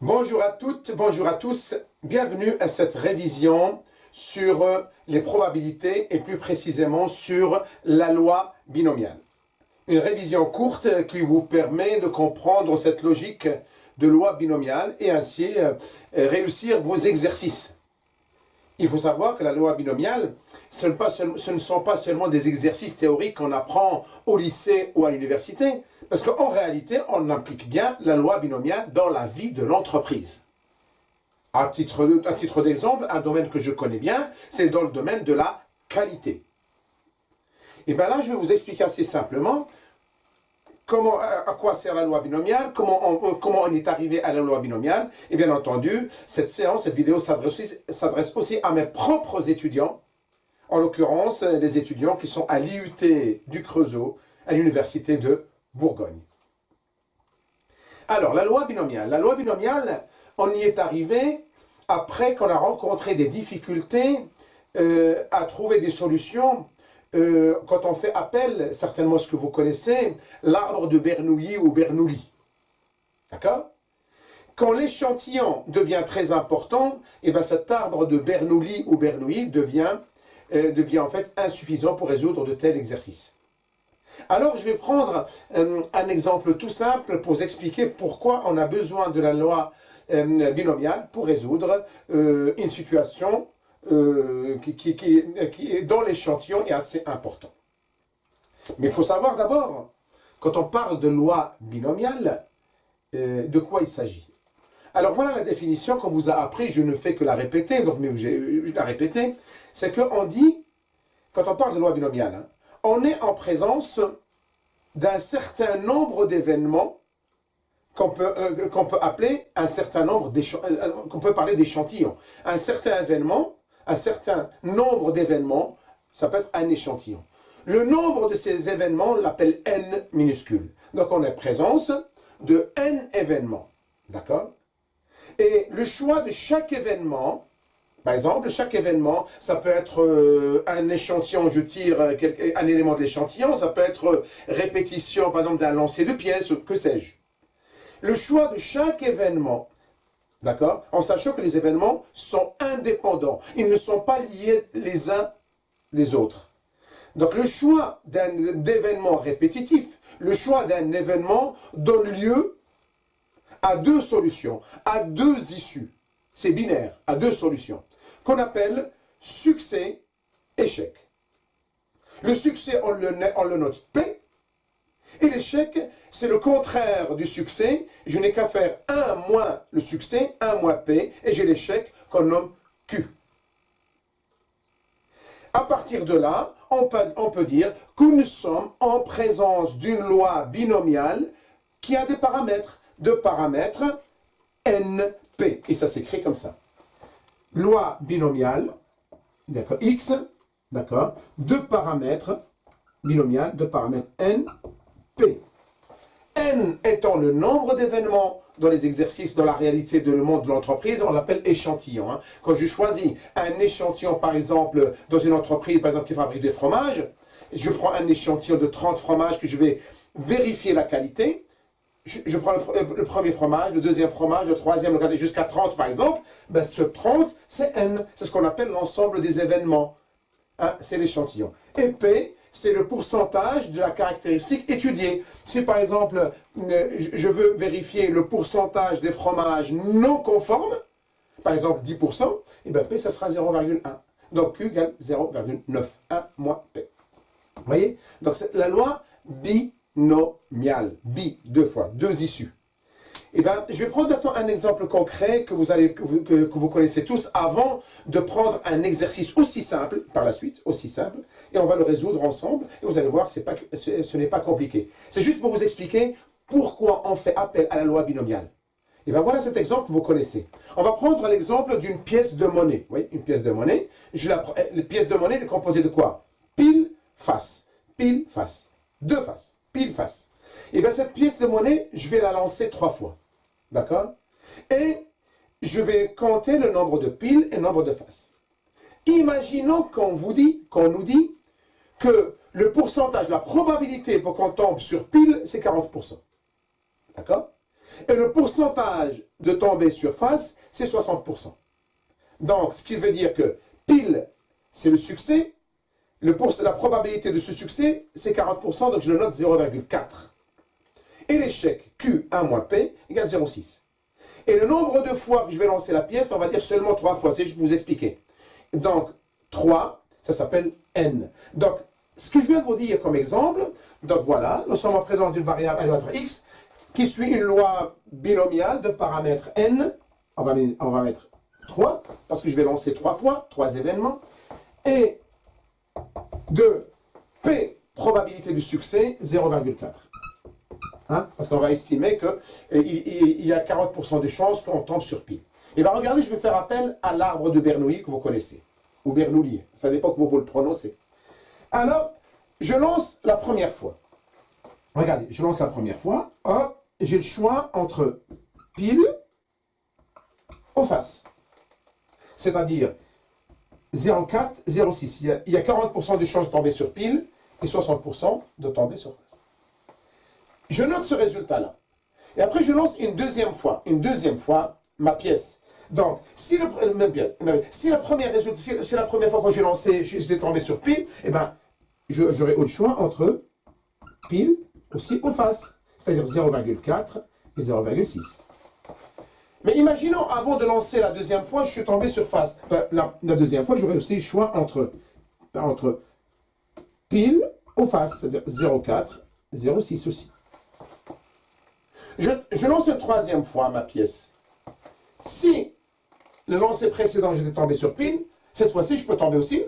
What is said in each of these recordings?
Bonjour à toutes, bonjour à tous, bienvenue à cette révision sur les probabilités et plus précisément sur la loi binomiale. Une révision courte qui vous permet de comprendre cette logique de loi binomiale et ainsi réussir vos exercices. Il faut savoir que la loi binomiale, ce ne sont pas seulement des exercices théoriques qu'on apprend au lycée ou à l'université, parce qu'en réalité, on applique bien la loi binomiale dans la vie de l'entreprise. À titre d'exemple, un domaine que je connais bien, c'est dans le domaine de la qualité. Et bien là, je vais vous expliquer assez simplement à quoi sert la loi binomiale, comment on est arrivé à la loi binomiale. Et bien entendu, cette vidéo s'adresse aussi à mes propres étudiants, en l'occurrence les étudiants qui sont à l'IUT du Creusot, à l'université de Bourgogne. Alors, la loi binomiale, on y est arrivé après qu'on a rencontré des difficultés à trouver des solutions quand on fait appel, certainement ce que vous connaissez, l'arbre de Bernoulli ou Bernoulli. D'accord? Quand l'échantillon devient très important, et bien cet arbre de Bernoulli ou Bernoulli devient en fait insuffisant pour résoudre de tels exercices. Alors je vais prendre un exemple tout simple pour vous expliquer pourquoi on a besoin de la loi binomiale pour résoudre une situation qui dans l'échantillon est assez important. Mais il faut savoir d'abord, quand on parle de loi binomiale, de quoi il s'agit. Alors voilà la définition qu'on vous a appris, je ne fais que la répéter, donc mais je la répéter, c'est qu'on dit, quand on parle de loi binomiale, on est en présence d'un certain nombre d'événements qu'on peut appeler un certain nombre qu'on peut parler d'échantillons. Un certain événement, un certain nombre d'événements, ça peut être un échantillon. Le nombre de ces événements, on l'appelle n minuscule. Donc on est en présence de n événements. D'accord? Et le choix de chaque événement, par exemple, chaque événement, ça peut être un échantillon, je tire un élément de l'échantillon, ça peut être répétition, par exemple, d'un lancer de pièces, que sais-je. Le choix de chaque événement, d'accord, en sachant que les événements sont indépendants, ils ne sont pas liés les uns les autres. Donc le choix d'événements répétitifs, le choix d'un événement donne lieu à deux solutions, à deux issues. C'est binaire, à deux solutions, qu'on appelle succès, échec. Le succès, on le note P, et l'échec, c'est le contraire du succès. Je n'ai qu'à faire 1 moins le succès, 1 moins P, et j'ai l'échec qu'on nomme Q. À partir de là, on peut dire que nous sommes en présence d'une loi binomiale qui a des paramètres, NP, et ça s'écrit comme ça. Loi binomiale, d'accord, X, d'accord, deux paramètres binomiales, deux paramètres N, P. N étant le nombre d'événements dans les exercices, dans la réalité de le monde de l'entreprise, on l'appelle échantillon. Hein. Quand je choisis un échantillon, par exemple, dans une entreprise, par exemple, qui fabrique des fromages, je prends un échantillon de 30 fromages que je vais vérifier la qualité. Je prends le premier fromage, le deuxième fromage, le troisième, le quatrième, jusqu'à 30 par exemple. Ben, ce 30, c'est N. C'est ce qu'on appelle l'ensemble des événements. Hein, c'est l'échantillon. Et P, c'est le pourcentage de la caractéristique étudiée. Si par exemple, je veux vérifier le pourcentage des fromages non conformes, par exemple 10%, et bien P, ça sera 0,1. Donc Q égale 0,9. 1 moins P. Vous voyez? Donc c'est la loi binomiale. Bi, deux fois, deux issues. Eh bien, je vais prendre maintenant un exemple concret que vous connaissez tous avant de prendre un exercice aussi simple, par la suite, aussi simple, et on va le résoudre ensemble, et vous allez voir, ce n'est pas compliqué. C'est juste pour vous expliquer pourquoi on fait appel à la loi binomiale. Et bien voilà cet exemple que vous connaissez. On va prendre l'exemple d'une pièce de monnaie. Oui, une pièce de monnaie. La pièce de monnaie est composée de quoi? Pile, face. Pile, face. Deux faces. Pile, face. Et bien cette pièce de monnaie, je vais la lancer 3 fois. D'accord? Et je vais compter le nombre de piles et le nombre de faces. Imaginons qu'on nous dit que le pourcentage, la probabilité pour qu'on tombe sur pile, c'est 40%. D'accord? Et le pourcentage de tomber sur face, c'est 60%. Donc, ce qui veut dire que pile, c'est le succès. La probabilité de ce succès, c'est 40%, donc je le note 0,4. Et l'échec Q1 moins P égale 0,6. Et le nombre de fois que je vais lancer la pièce, on va dire seulement 3 fois. C'est juste pour vous expliquer. Donc, 3, ça s'appelle N. Donc, ce que je viens de vous dire comme exemple, donc voilà, nous sommes en présence d'une variable aléatoire X qui suit une loi binomiale de paramètres N. On va mettre 3, parce que je vais lancer 3 fois, 3 événements. Et de P, probabilité du succès, 0,4. Hein? Parce qu'on va estimer qu'il y a 40% de chances qu'on tombe sur pile. Et bien regardez, je vais faire appel à l'arbre de Bernoulli que vous connaissez. Ou Bernoulli, ça dépend comment vous le prononcez. Alors, je lance la première fois. Regardez, je lance la première fois. Hop, j'ai le choix entre pile ou face. C'est-à-dire 0,4, 0,6. Il y a 40% de chances de tomber sur pile et 60% de tomber sur face. Je note ce résultat-là. Et après, je lance une deuxième fois ma pièce. Donc, si la première fois que j'ai lancé, j'étais tombé sur pile, eh ben, j'aurai le choix entre pile aussi ou face. C'est-à-dire 0,4 et 0,6. Mais imaginons, avant de lancer la deuxième fois, je suis tombé sur face. La deuxième fois, j'aurai aussi le choix entre pile ou face. C'est-à-dire 0,4, 0,6 aussi. Je lance une troisième fois ma pièce. Si le lancer précédent, j'étais tombé sur pile, cette fois-ci, je peux tomber aussi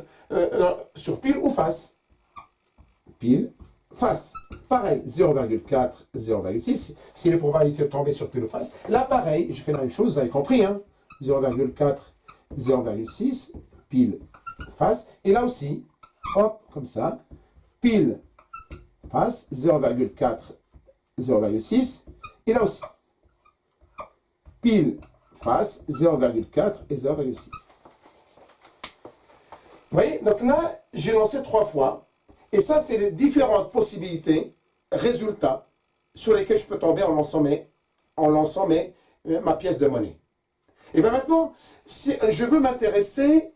sur pile ou face. Pile, face. Pareil, 0,4, 0,6. Si les probabilités de tomber sur pile ou face. Là, pareil, je fais la même chose, vous avez compris, hein? 0,4, 0,6, pile, face. Et là aussi, hop, comme ça, pile, face, 0,4, 0,6. Et là aussi, pile, face, 0,4 et 0,6. Vous voyez, donc là, j'ai lancé 3 fois. Et ça, c'est les différentes possibilités, résultats, sur lesquels je peux tomber en lançant ma pièce de monnaie. Et bien maintenant, si je veux m'intéresser,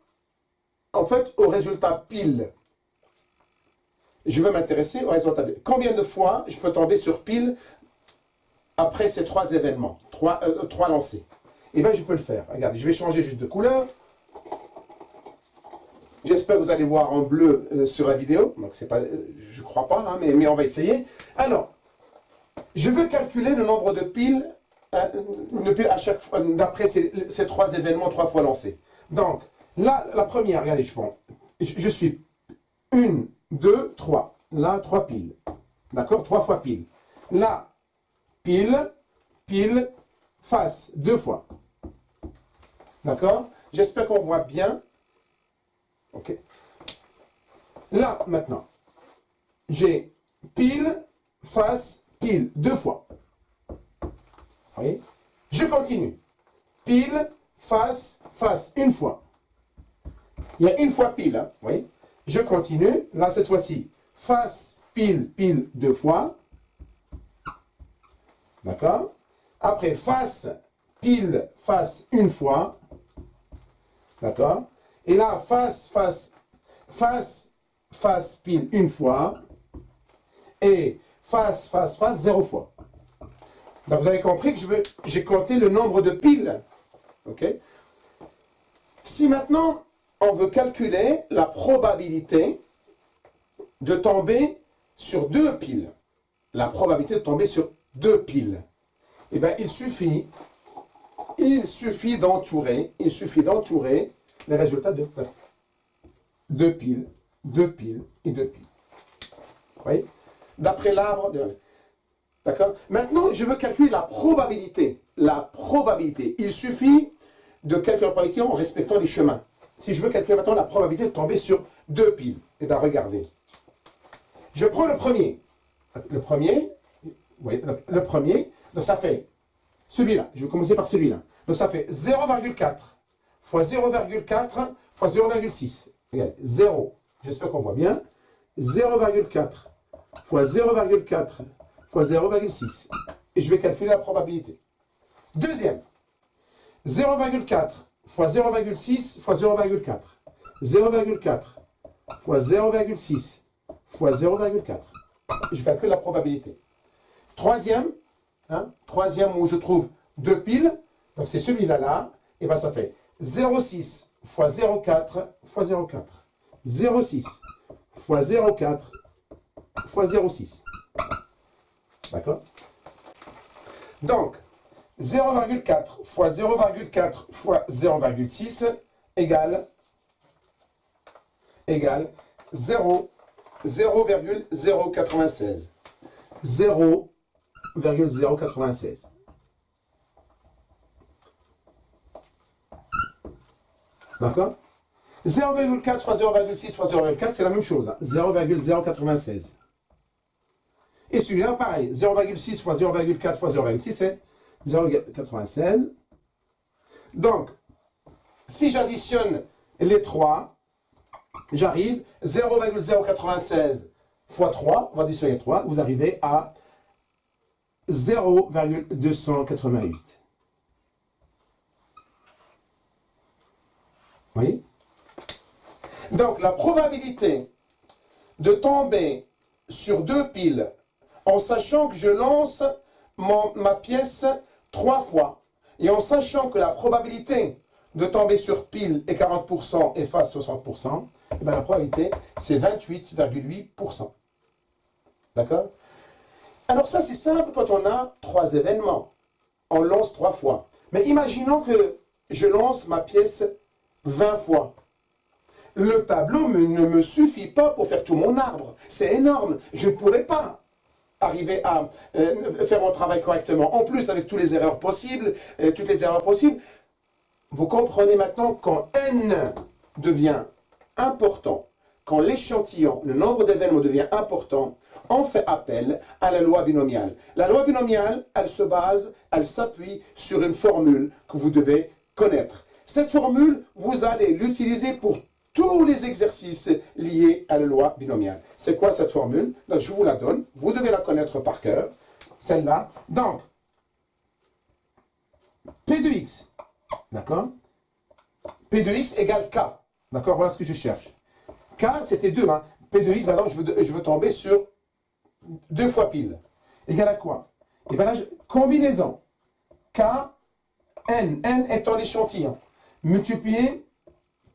en fait, au résultat pile. Je veux m'intéresser au résultat pile. Combien de fois je peux tomber sur pile après ces 3 événements, 3 lancers? Et bien, je peux le faire. Regardez, je vais changer juste de couleur. J'espère que vous allez voir en bleu sur la vidéo. Donc, c'est pas, je ne crois pas, hein, mais on va essayer. Alors, je veux calculer le nombre de piles à chaque fois, d'après ces 3 événements 3 fois lancés. Donc, là, la première, regardez, je suis 1, 2, 3. Là, 3 piles. D'accord? 3 fois pile. Là, pile, pile, face, 2 fois. D'accord? J'espère qu'on voit bien. Ok. Là, maintenant, j'ai pile, face, pile, 2 fois. Vous voyez? Je continue. Pile, face, face, 1 fois. Il y a 1 fois pile, hein, vous voyez? Je continue. Là, cette fois-ci, face, pile, pile, 2 fois. D'accord? Après, face, pile, face, 1 fois. D'accord? Et là, face, face, face, face, pile, 1 fois. Et face, face, face, 0 fois. Donc, vous avez compris que j'ai compté le nombre de piles. OK? Si maintenant, on veut calculer la probabilité de tomber sur 2 piles, la probabilité de tomber sur 2 piles, eh bien, il suffit d'entourer les résultats de 2 piles, 2 piles et 2 piles. Vous voyez? D'après l'arbre. D'accord? Maintenant, je veux calculer la probabilité. La probabilité. Il suffit de calculer la probabilité en respectant les chemins. Si je veux calculer maintenant la probabilité de tomber sur 2 piles, eh bien, regardez. Je prends le premier. Le premier, donc ça fait celui-là. Je vais commencer par celui-là. Donc ça fait 0,4 fois 0,4 fois 0,6. Regardez, 0, j'espère qu'on voit bien. 0,4 fois 0,4 fois 0,6. Et je vais calculer la probabilité. Deuxième, 0,4 fois 0,6 fois 0,4. 0,4 fois 0,6 fois 0,4. Je calcule la probabilité. Troisième, troisième où je trouve deux piles, donc c'est celui-là là, et bien ça fait 0,6 fois 0,4 fois 0,4. 0,6 fois 0,4 fois 0,6. D'accord? Donc, 0,4 fois 0,4 fois 0,6 égale 0,096. 0,096. D'accord? 0,4 fois 0,6 fois 0,4, c'est la même chose. 0,096. Et celui-là, pareil. 0,6 fois 0,4 fois 0,6, c'est 0,96. Donc, si j'additionne les trois, j'arrive 0,096 fois 3, on va additionner 3, vous arrivez à 0,288. Vous voyez? Donc, la probabilité de tomber sur deux piles en sachant que je lance ma pièce 3 fois et en sachant que la probabilité de tomber sur pile est 40% et face 60%, et bien la probabilité c'est 28,8%. D'accord? Alors ça c'est simple quand on a 3 événements. On lance 3 fois. Mais imaginons que je lance ma pièce 20 fois. Le tableau ne me suffit pas pour faire tout mon arbre. C'est énorme. Je ne pourrais pas arriver à faire mon travail correctement. En plus, avec toutes les erreurs possibles, vous comprenez maintenant quand n devient important, quand l'échantillon, le nombre d'événements devient important, on fait appel à la loi binomiale. La loi binomiale, elle s'appuie sur une formule que vous devez connaître. Cette formule, vous allez l'utiliser pour tous les exercices liés à la loi binomiale. C'est quoi cette formule? Donc, je vous la donne. Vous devez la connaître par cœur. Celle-là. Donc, P de x. D'accord? P de x égale K. D'accord? Voilà ce que je cherche. K, c'était 2. Hein. P de x, par exemple, je veux tomber sur 2 fois pile. Égale à quoi? Et bien là, combinaison. K, N. N étant l'échantillon. Multiplié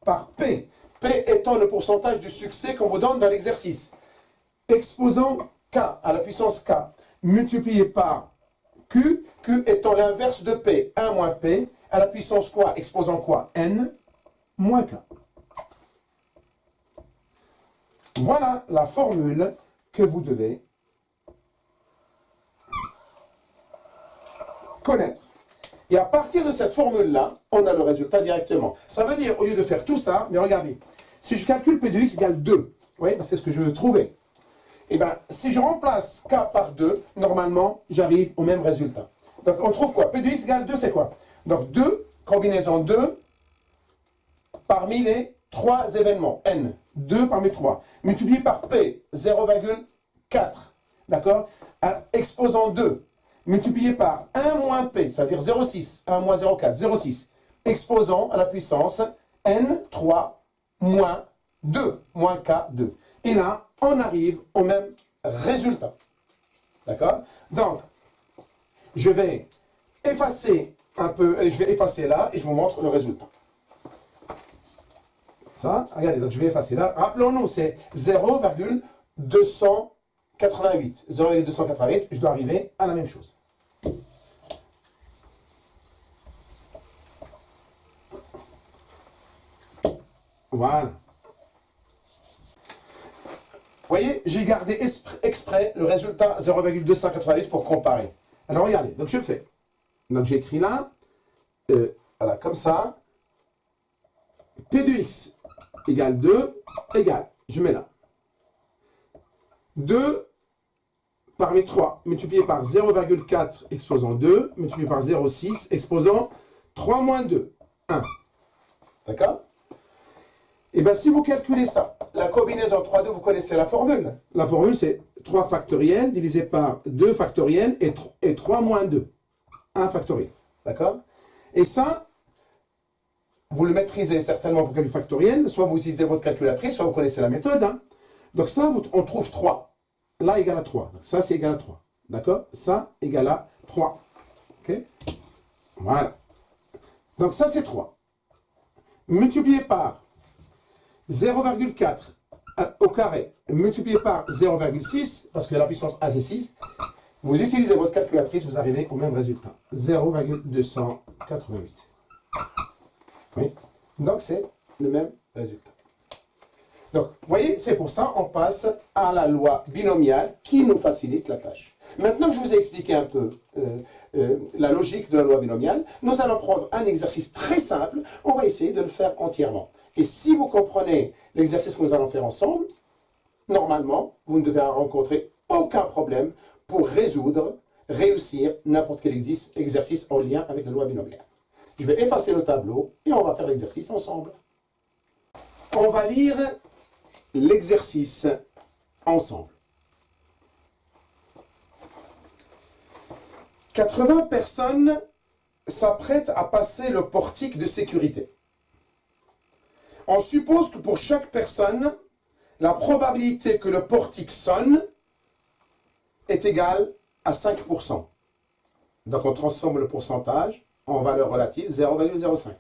par P. P étant le pourcentage du succès qu'on vous donne dans l'exercice. Exposant K à la puissance K, multiplié par Q, Q étant l'inverse de P, 1 moins P, à la puissance quoi? Exposant quoi? N moins K. Voilà la formule que vous devez connaître. Et à partir de cette formule-là, on a le résultat directement. Ça veut dire, au lieu de faire tout ça, mais regardez, si je calcule P de x égale 2, oui, c'est ce que je veux trouver. Et bien, si je remplace K par 2, normalement, j'arrive au même résultat. Donc, on trouve quoi? P de x égale 2, c'est quoi? Donc, 2, combinaison 2, parmi les 3 événements, N. 2 parmi 3. Multiplié par P, 0,4. D'accord? Exposant 2. Multiplié par 1 moins P, c'est-à-dire 0,6, 1 moins 0,4, 0,6, exposant à la puissance N, 3, moins 2, moins K, 2. Et là, on arrive au même résultat. D'accord? Donc, je vais effacer un peu, je vais effacer là, et je vous montre le résultat. Ça, regardez, donc je vais effacer là. Rappelons-nous, c'est 0,288. 0,288, je dois arriver à la même chose. Voilà. Vous voyez, j'ai gardé exprès le résultat 0,288 pour comparer. Alors regardez, donc je fais. Donc j'écris là, voilà, comme ça. P de x égale 2, égale, je mets là. 2 parmi 3, multiplié par 0,4 exposant 2, multiplié par 0,6 exposant 3 moins 2, 1. D'accord? Et bien, si vous calculez ça, la combinaison 3, 2, vous connaissez la formule. La formule, c'est 3 factoriel divisé par 2 factoriel et 3 moins 2. 1 factoriel. D'accord? Et ça, vous le maîtrisez certainement pour calcul factoriel, soit vous utilisez votre calculatrice, soit vous connaissez la méthode. Hein. Donc ça, on trouve 3. Là, égal à 3. Donc ça, c'est égal à 3. D'accord? Ça, égal à 3. OK? Voilà. Donc ça, c'est 3. Multiplié par 0,4 au carré, multiplié par 0,6, parce que la puissance A, c'est 6, vous utilisez votre calculatrice, vous arrivez au même résultat. 0,288. Oui. Donc, c'est le même résultat. Donc, vous voyez, c'est pour ça qu'on passe à la loi binomiale qui nous facilite la tâche. Maintenant que je vous ai expliqué un peu la logique de la loi binomiale, nous allons prendre un exercice très simple. On va essayer de le faire entièrement. Et si vous comprenez l'exercice que nous allons faire ensemble, normalement, vous ne devez rencontrer aucun problème pour réussir n'importe quel exercice en lien avec la loi binomiale. Je vais effacer le tableau et on va faire l'exercice ensemble. On va lire l'exercice ensemble. 80 personnes s'apprêtent à passer le portique de sécurité. On suppose que pour chaque personne, la probabilité que le portique sonne est égale à 5%. Donc on transforme le pourcentage en valeur relative, 0,05.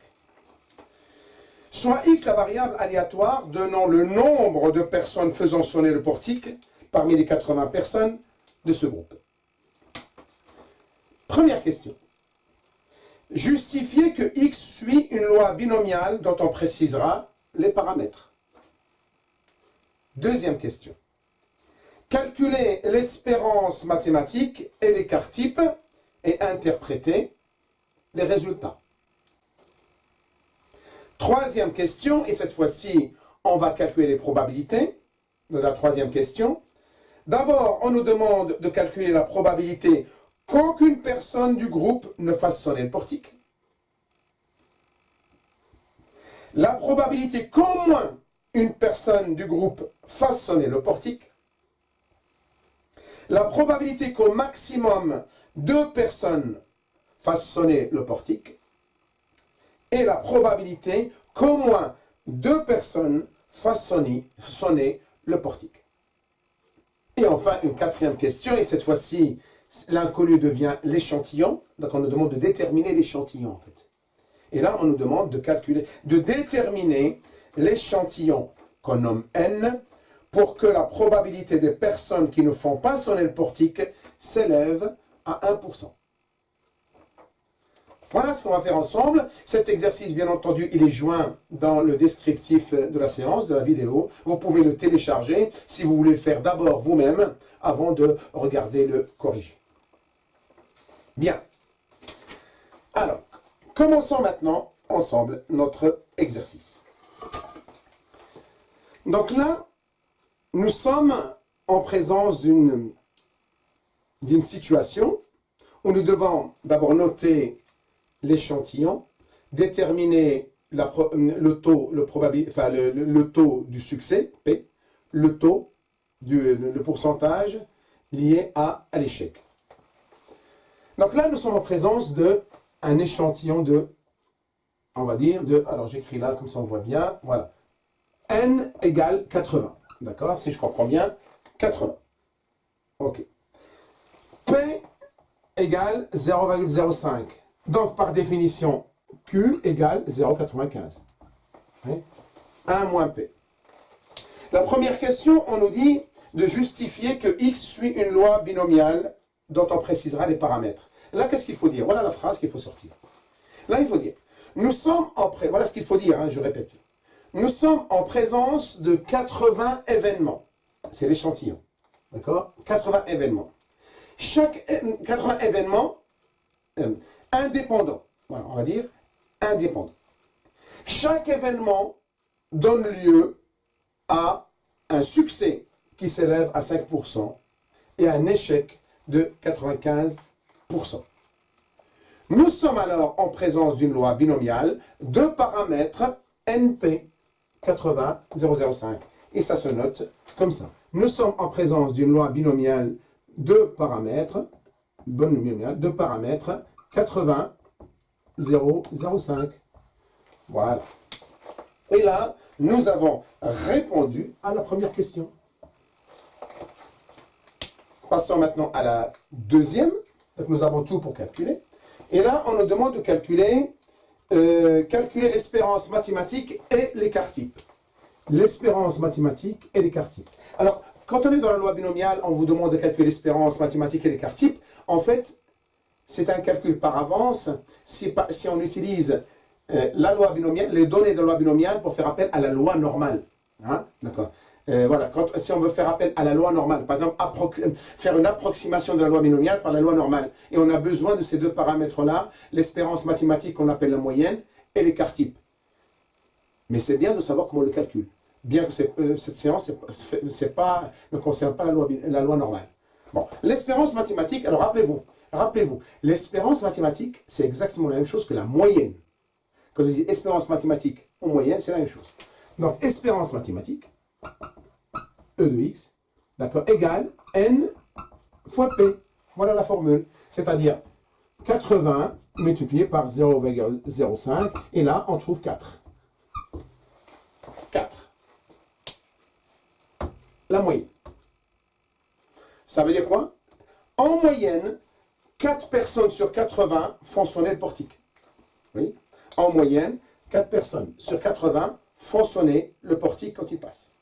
Soit x la variable aléatoire donnant le nombre de personnes faisant sonner le portique parmi les 80 personnes de ce groupe. Première question. Justifiez que x suit une loi binomiale dont on précisera les paramètres. Deuxième question. Calculez l'espérance mathématique et l'écart type et interprétez les résultats. Troisième question, et cette fois-ci, on va calculer les probabilités de la troisième question. D'abord, on nous demande de calculer la probabilité qu'aucune personne du groupe ne fasse sonner le portique. La probabilité qu'au moins une personne du groupe fasse sonner le portique. La probabilité qu'au maximum 2 personnes fassent sonner le portique. Et la probabilité qu'au moins 2 personnes fassent sonner le portique. Et enfin, une quatrième question, et cette fois-ci, l'inconnu devient l'échantillon. Donc on nous demande de déterminer l'échantillon en fait. Et là, on nous demande de calculer, de déterminer l'échantillon qu'on nomme n pour que la probabilité des personnes qui ne font pas sonner le portique s'élève à 1%. Voilà ce qu'on va faire ensemble. Cet exercice, bien entendu, il est joint dans le descriptif de la séance, de la vidéo. Vous pouvez le télécharger si vous voulez le faire d'abord vous-même avant de regarder le corriger. Bien. Alors, commençons maintenant ensemble notre exercice. Donc là, nous sommes en présence d'une situation où nous devons d'abord noter l'échantillon, déterminer le taux du succès, P, le pourcentage lié à l'échec. Donc là, nous sommes en présence d'un échantillon on va dire, alors j'écris là, comme ça on voit bien, voilà, n égale 80, d'accord, si je comprends bien, 80, ok. P égale 0,05. Donc, par définition, Q égale 0,95. Oui. 1 moins P. La première question, on nous dit de justifier que X suit une loi binomiale dont on précisera les paramètres. Là, qu'est-ce qu'il faut dire? Voilà la phrase qu'il faut sortir. Là, il faut dire, nous sommes voilà ce qu'il faut dire, hein, je répète. Nous sommes en présence de 80 événements. C'est l'échantillon. D'accord? 80 événements. Chaque 80 événements indépendants. Voilà, on va dire indépendants. Chaque événement donne lieu à un succès qui s'élève à 5% et un échec de 95%. Nous sommes alors en présence d'une loi binomiale de paramètres NP 80,005. Et ça se note comme ça. Nous sommes en présence d'une loi binomiale de paramètres, 80 0,005. Voilà. Et là, nous avons répondu à la première question. Passons maintenant à la deuxième. Donc nous avons tout pour calculer. Et là, on nous demande de calculer l'espérance mathématique et l'écart type. L'espérance mathématique et l'écart type. Alors, quand on est dans la loi binomiale, on vous demande de calculer l'espérance mathématique et l'écart type. En fait, c'est un calcul par avance si on utilise la loi binomiale, les données de la loi binomiale pour faire appel à la loi normale. Hein? D'accord. Voilà, si on veut faire appel à la loi normale, par exemple, faire une approximation de la loi binomiale par la loi normale, et on a besoin de ces deux paramètres-là, l'espérance mathématique qu'on appelle la moyenne et l'écart type. Mais c'est bien de savoir comment on le calcule. Bien que cette séance ne concerne pas la loi normale. Bon, l'espérance mathématique, alors rappelez-vous, l'espérance mathématique, c'est exactement la même chose que la moyenne. Quand je dis espérance mathématique ou moyenne, c'est la même chose. Donc, espérance mathématique, E de x, d'accord, égale n fois p. Voilà la formule. C'est-à-dire 80 multiplié par 0,05, et là, on trouve 4. 4. La moyenne. Ça veut dire quoi? En moyenne, 4 personnes sur 80 font sonner le portique. Oui. En moyenne, 4 personnes sur 80 font sonner le portique quand il passe.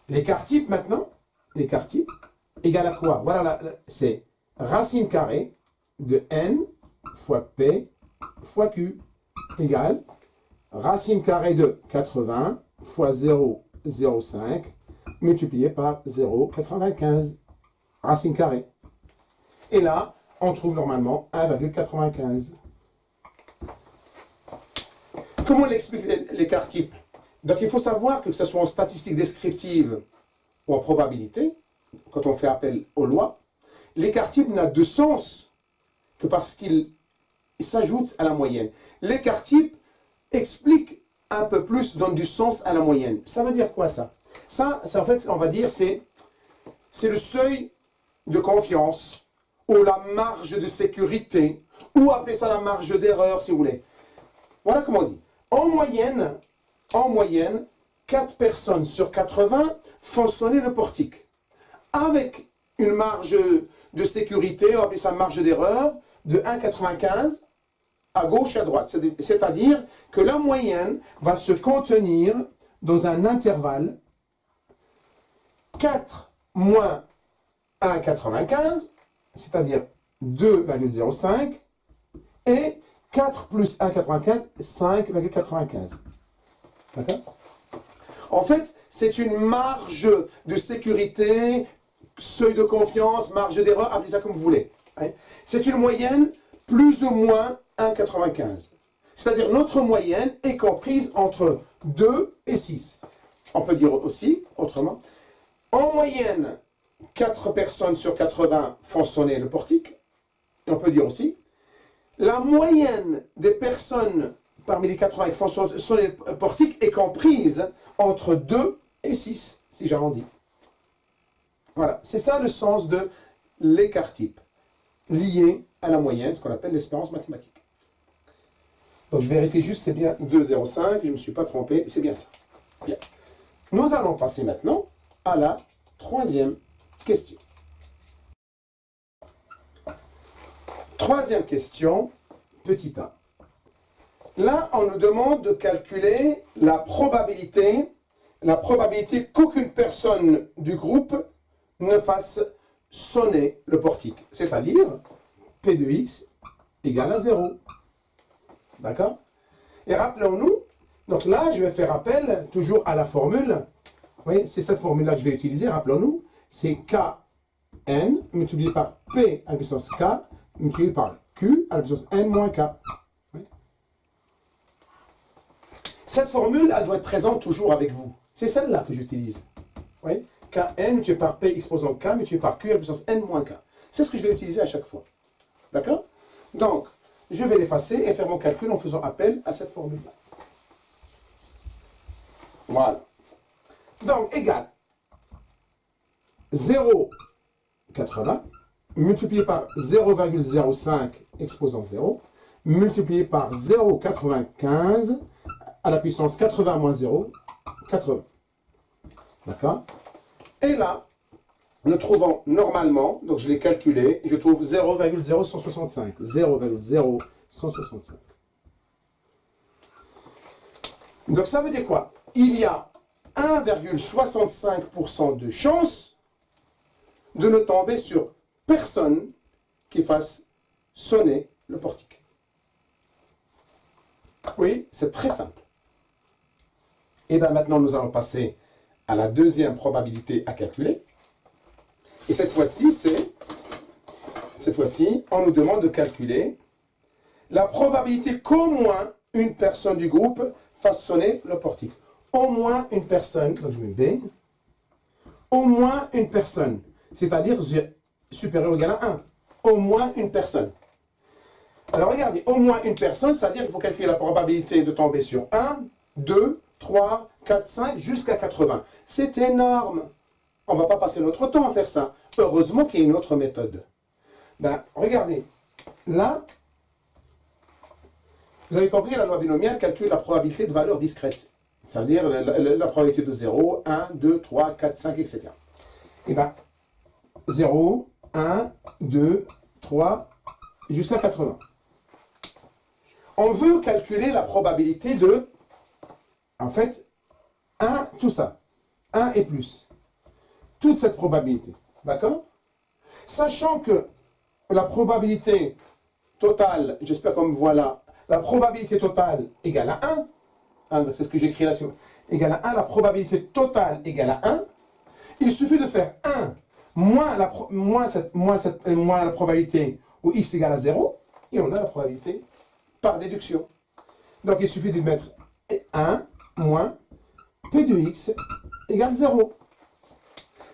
L'écart type maintenant, l'écart type égale à quoi? Voilà, c'est racine carrée de n fois p fois q égale racine carrée de 80 fois 0,05 multiplié par 0,95. Racine carrée. Et là, on trouve normalement 1,95. Comment on explique l'écart type? Donc il faut savoir que ce soit en statistique descriptive ou en probabilité, quand on fait appel aux lois, l'écart type n'a de sens que parce qu'il s'ajoute à la moyenne. L'écart type explique un peu plus, donne du sens à la moyenne. Ça veut dire quoi ça? Ça, en fait, on va dire, c'est le seuil de confiance ou la marge de sécurité, ou appelez ça la marge d'erreur si vous voulez. Voilà comment on dit. En moyenne, 4 personnes sur 80 font sonner le portique. Avec une marge de sécurité, on appelle ça marge d'erreur, de 1,95 à gauche et à droite. C'est-à-dire que la moyenne va se contenir dans un intervalle 4 moins 1,95, c'est-à-dire 2,05, et 4 plus 1,95, 5,95. D'accord? En fait, c'est une marge de sécurité, seuil de confiance, marge d'erreur, appelez ça comme vous voulez. C'est une moyenne plus ou moins 1,95. C'est-à-dire notre moyenne est comprise entre 2 et 6. On peut dire aussi, autrement, en moyenne, 4 personnes sur 80 font sonner le portique. Et on peut dire aussi, la moyenne des personnes parmi les 80 qui font sonner le portique est comprise entre 2 et 6, si j'arrondis. Voilà, c'est ça le sens de l'écart type, lié à la moyenne, ce qu'on appelle l'espérance mathématique. Donc je vérifie juste, c'est bien 2,05, je ne me suis pas trompé, c'est bien ça. Bien. Nous allons passer maintenant à la troisième question. Troisième question, petit a. Là, on nous demande de calculer la probabilité qu'aucune personne du groupe ne fasse sonner le portique. C'est-à-dire, P de x égale à 0. D'accord? Et rappelons-nous, donc là, je vais faire appel toujours à la formule. Oui, c'est cette formule-là que je vais utiliser, rappelons-nous. C'est Kn multiplié par P à la puissance K multiplié par Q à la puissance N moins K. Oui. Cette formule, elle doit être présente toujours avec vous. C'est celle-là que j'utilise. Oui. Kn multiplié par P exposant K multiplié par Q à la puissance N moins K. C'est ce que je vais utiliser à chaque fois. D'accord? Donc, je vais l'effacer et faire mon calcul en faisant appel à cette formule-là. Voilà. Donc, égal 0,80 multiplié par 0,05 exposant 0 multiplié par 0,95 à la puissance 80 moins 0, 80. D'accord? Et là, nous trouvons normalement, donc je l'ai calculé, je trouve 0,0165. 0,0165. Donc ça veut dire quoi? Il y a 1,65% de chance de ne tomber sur personne qui fasse sonner le portique. Oui, c'est très simple. Et bien maintenant, nous allons passer à la deuxième probabilité à calculer. Et cette fois-ci, on nous demande de calculer la probabilité qu'au moins une personne du groupe fasse sonner le portique. Au moins une personne, donc je mets B, au moins une personne, c'est-à-dire supérieur ou égal à 1. Au moins une personne. Alors regardez, au moins une personne, c'est-à-dire qu'il faut calculer la probabilité de tomber sur 1, 2, 3, 4, 5, jusqu'à 80. C'est énorme. On ne va pas passer notre temps à faire ça. Heureusement qu'il y a une autre méthode. Ben, regardez, là, vous avez compris, la loi binomiale calcule la probabilité de valeurs discrètes. Ça veut dire la probabilité de 0, 1, 2, 3, 4, 5, etc. Et bien, 0, 1, 2, 3, jusqu'à 80. On veut calculer la probabilité de, en fait, 1, tout ça. 1 et plus. Toute cette probabilité. D'accord? Sachant que la probabilité totale, j'espère qu'on me voit là, la probabilité totale égale à 1, c'est ce que j'écris là, égale à 1, la probabilité totale égale à 1, il suffit de faire 1 moins la probabilité où x égale à 0, et on a la probabilité par déduction. Donc il suffit de mettre 1 moins P de x égale 0.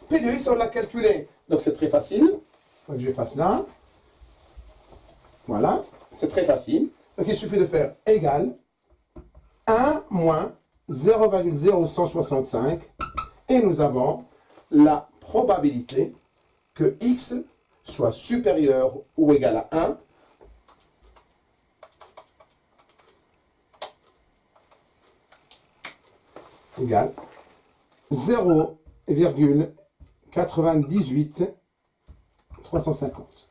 P de x, on l'a calculé. Donc c'est très facile. Donc je fasse là. Voilà. C'est très facile. Donc il suffit de faire égal 1 moins 0,0165. Et nous avons la probabilité que x soit supérieur ou égal à 1 égale 0,98 350.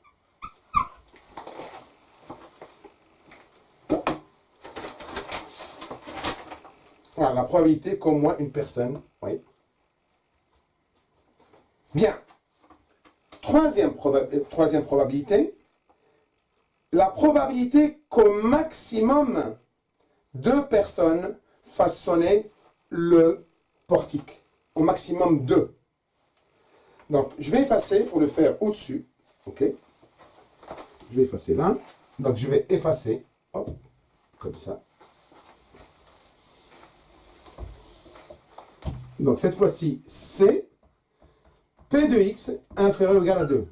Voilà, la probabilité qu'au moins une personne, oui. Bien. Troisième probabilité, la probabilité qu'au maximum 2 personnes fassent sonner le portique. Au maximum 2. Donc, je vais effacer pour le faire au-dessus. OK? Je vais effacer là. Donc, je vais effacer. Hop, comme ça. Donc, cette fois-ci, c'est P de x inférieur ou égal à 2.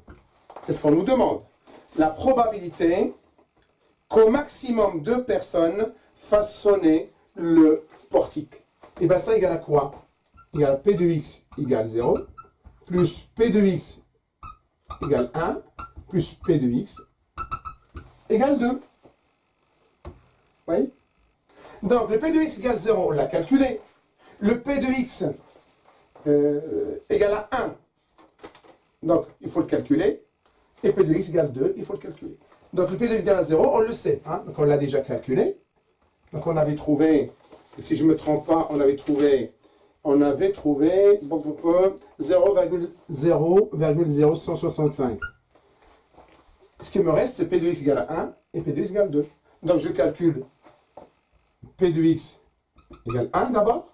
C'est ce qu'on nous demande. La probabilité qu'au maximum 2 personnes fassent sonner le portique. Et bien, ça égale à quoi? Égale à P de x égale 0, plus P de x égale 1, plus P de x égale 2. Oui? Donc, le P de x égale 0, on l'a calculé. Le P de x égale à 1. Donc, il faut le calculer. Et P de x égale 2, il faut le calculer. Donc, le P de x égale à 0, on le sait. Hein? Donc, on l'a déjà calculé. Donc, on avait trouvé, si je ne me trompe pas, on avait trouvé 0,0165. Ce qui me reste, c'est P de x égale à 1 et P de x égale 2. Donc, je calcule P de x égale 1 d'abord.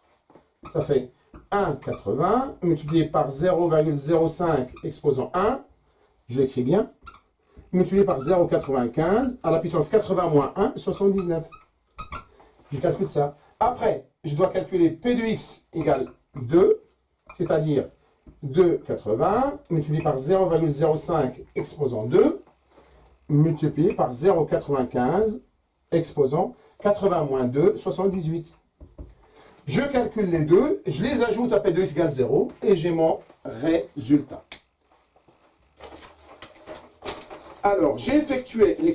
Ça fait 1,80 multiplié par 0,05 exposant 1. Je l'écris bien. Multiplié par 0,95 à la puissance 80 moins 1, 79. Je calcule ça. Après, je dois calculer P de x égale 2, c'est-à-dire 2,80 multiplié par 0,05 exposant 2, multiplié par 0,95 exposant 80 moins 2, 78. Je calcule les deux, je les ajoute à P de x égale 0 et j'ai mon résultat. Alors, j'ai effectué les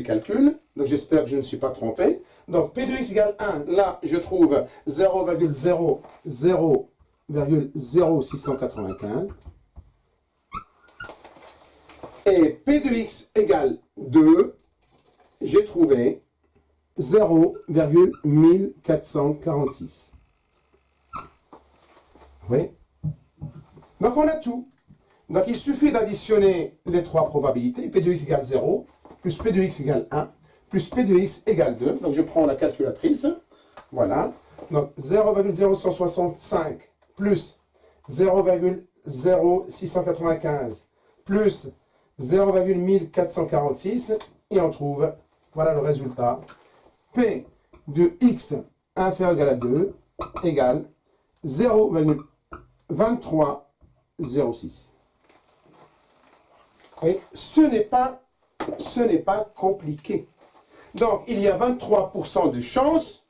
calculs, donc j'espère que je ne suis pas trompé. Donc, P de x égale 1, là, je trouve 0,0695. Et P de x égale 2, j'ai trouvé 0,1446. Oui. Donc, on a tout. Donc, il suffit d'additionner les trois probabilités. P de x égale 0, plus P de x égale 1, plus P de x égale 2. Donc, je prends la calculatrice. Voilà. Donc, 0,0165 plus 0,0695 plus 0,1446. Et on trouve, voilà le résultat. P de x inférieur ou égal à 2 égale 0,2306. Et ce n'est pas compliqué. Donc, il y a 23% de chance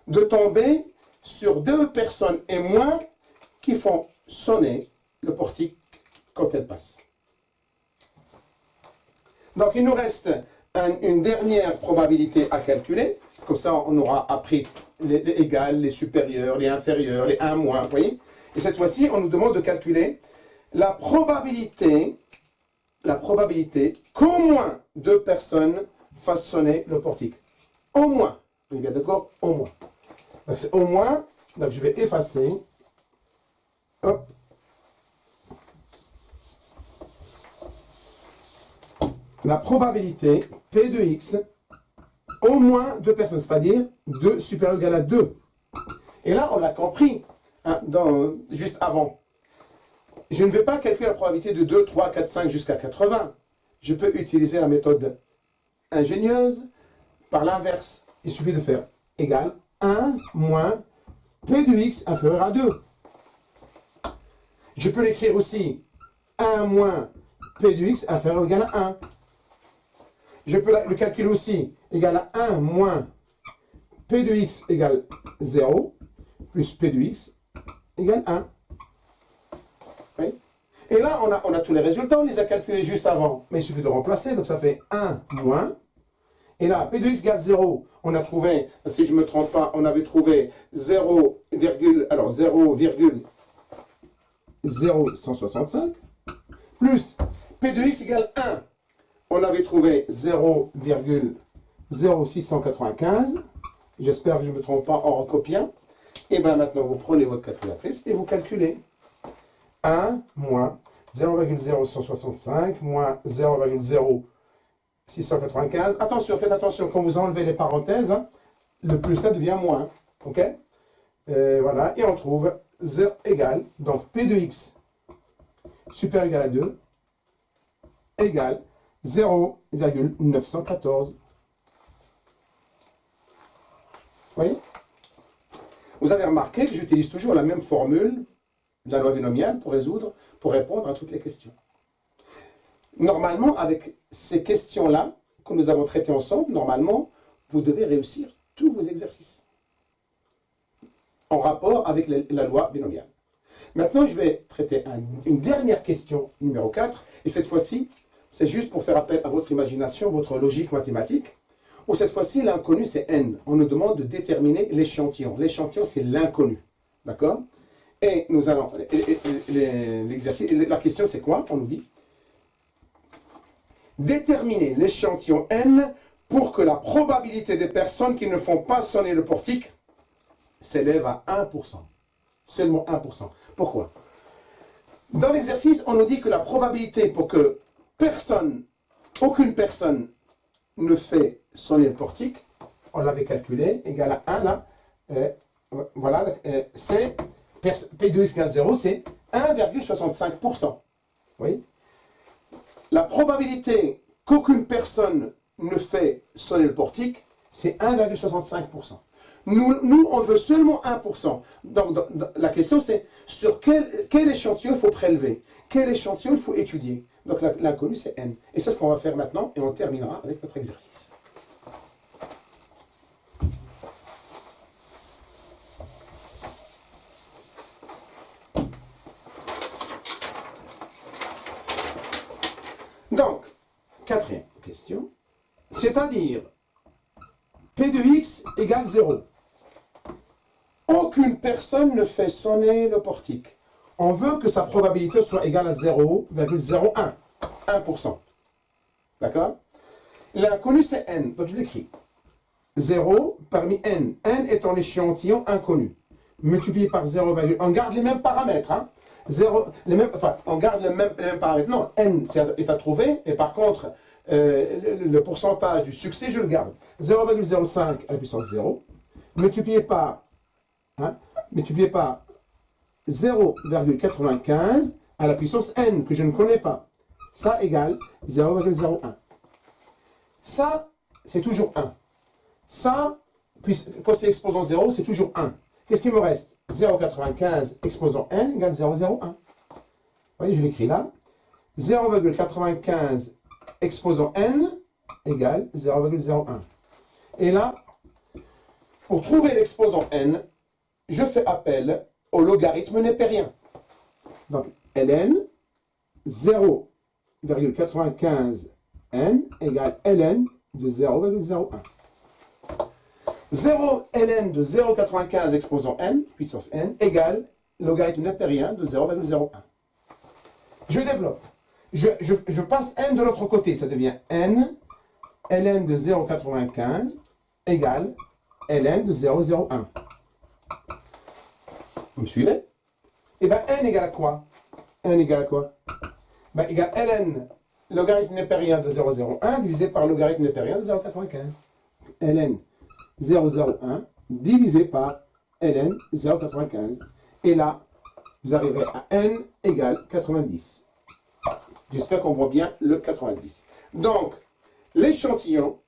de tomber sur 2 personnes et moins qui font sonner le portique quand elles passent. Donc, il nous reste une dernière probabilité à calculer. Comme ça, on aura appris les égales, les supérieurs, les inférieurs, les 1 moins, vous voyez. Et cette fois-ci, on nous demande de calculer la probabilité qu'au moins 2 personnes fassent sonner le portique. Au moins. On est bien d'accord? Au moins. Donc c'est au moins. Donc je vais effacer. Hop. La probabilité P de x, au moins 2 personnes, c'est-à-dire 2 supérieur ou égal à 2. Et là, on l'a compris hein, juste avant. Je ne vais pas calculer la probabilité de 2, 3, 4, 5 jusqu'à 80. Je peux utiliser la méthode ingénieuse par l'inverse. Il suffit de faire égal 1 moins P de x inférieur à 2. Je peux l'écrire aussi 1 moins P de x inférieur ou égal à 1. Je peux le calculer aussi égal à 1 moins P de x égale 0 plus P de x égale 1. Oui. Et là, on a tous les résultats, on les a calculés juste avant. Mais il suffit de remplacer, donc ça fait 1 moins. Et là, P de x égale 0. On a trouvé, si je ne me trompe pas, on avait trouvé 0,0165 plus P de x égale 1. On avait trouvé 0,0695. J'espère que je ne me trompe pas en recopiant. Et bien maintenant, vous prenez votre calculatrice et vous calculez. 1 moins 0,0165 moins 0,0695. Attention, faites attention, quand vous enlevez les parenthèses, hein, le plus là devient moins. Ok? Voilà, et on trouve 0 égale, donc P de x supérieur ou égal à 2 égale 0,914. Vous voyez? Vous avez remarqué que j'utilise toujours la même formule de la loi binomiale pour répondre à toutes les questions. Normalement, avec ces questions-là que nous avons traitées ensemble, normalement, vous devez réussir tous vos exercices en rapport avec la loi binomiale. Maintenant, je vais traiter une dernière question, numéro 4, et cette fois-ci, c'est juste pour faire appel à votre imagination, votre logique mathématique, où cette fois-ci, l'inconnu, c'est n. On nous demande de déterminer l'échantillon. L'échantillon, c'est l'inconnu. D'accord? Et nous allons... L'exercice, la question, c'est quoi? On nous dit déterminer l'échantillon n pour que la probabilité des personnes qui ne font pas sonner le portique s'élève à 1%. Seulement 1%. Pourquoi? Dans l'exercice, on nous dit que la probabilité pour que aucune personne ne fait sonner le portique, on l'avait calculé, égale à 1 là, voilà, c'est P de x égale 0, c'est 1,65%. Oui. La probabilité qu'aucune personne ne fait sonner le portique, c'est 1,65%. Nous, on veut seulement 1%. Donc, la question, c'est sur quel échantillon il faut prélever, quel échantillon il faut étudier. Donc, l'inconnu, c'est n. Et c'est ce qu'on va faire maintenant, et on terminera avec notre exercice. Donc, quatrième question. C'est-à-dire, P de x égale 0. Aucune personne ne fait sonner le portique. On veut que sa probabilité soit égale à 0,01. 1%. D'accord? L'inconnu, c'est n. Donc, je l'écris. 0 parmi n. n est en échantillon inconnu. Multiplié par 0, on garde les mêmes paramètres. Hein? 0, on garde les mêmes paramètres. Non, n est à trouver, mais par contre, le pourcentage du succès, je le garde. 0,05 à la puissance 0, multiplié par 0,95 à la puissance n, que je ne connais pas. Ça égale 0,01. Ça, c'est toujours 1. Ça, quand c'est exposant 0, c'est toujours 1. Qu'est-ce qu'il me reste? 0,95 exposant n égale 0,01. Vous voyez, je l'écris là. 0,95 exposant n égale 0,01. Et là, pour trouver l'exposant n, je fais appel au logarithme népérien. Donc, ln 0,95 n égale ln de 0,01. 0 ln de 0,95 exposant n, puissance n, égale logarithme népérien de 0,01. Je développe. Je passe n de l'autre côté. Ça devient n ln de 0,95 égale ln de 0,01. Vous me suivez? Et bien, n égale à quoi? N égale à quoi? Ben, égale ln logarithme népérien de 0,01 divisé par logarithme népérien de 0,95. ln 0,01 divisé par ln 0,95. Et là, vous arriverez à n égale 90. J'espère qu'on voit bien le 90. Donc, l'échantillon,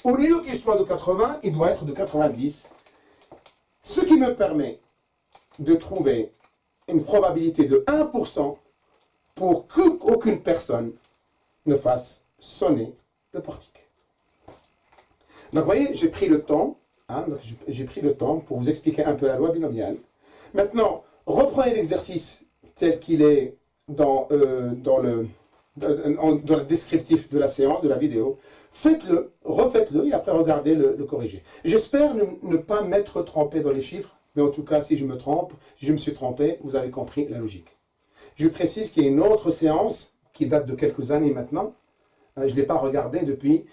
au lieu qu'il soit de 80, il doit être de 90. Ce qui me permet de trouver une probabilité de 1% pour qu'aucune personne ne fasse sonner le portique. Donc, vous voyez, j'ai pris le temps, pour vous expliquer un peu la loi binomiale. Maintenant, reprenez l'exercice tel qu'il est dans le descriptif de la séance, de la vidéo. Faites-le, refaites-le et après regardez le corriger. J'espère ne pas m'être trompé dans les chiffres, mais en tout cas, si je me trompe, si je me suis trompé, vous avez compris la logique. Je précise qu'il y a une autre séance qui date de quelques années maintenant. Je ne l'ai pas regardée depuis.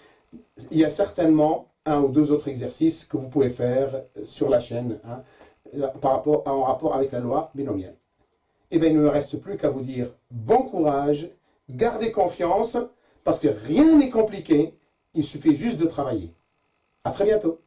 Il y a certainement un ou deux autres exercices que vous pouvez faire sur la chaîne en rapport avec la loi binomiale. Eh bien, il ne me reste plus qu'à vous dire bon courage, gardez confiance, parce que rien n'est compliqué, il suffit juste de travailler. À très bientôt.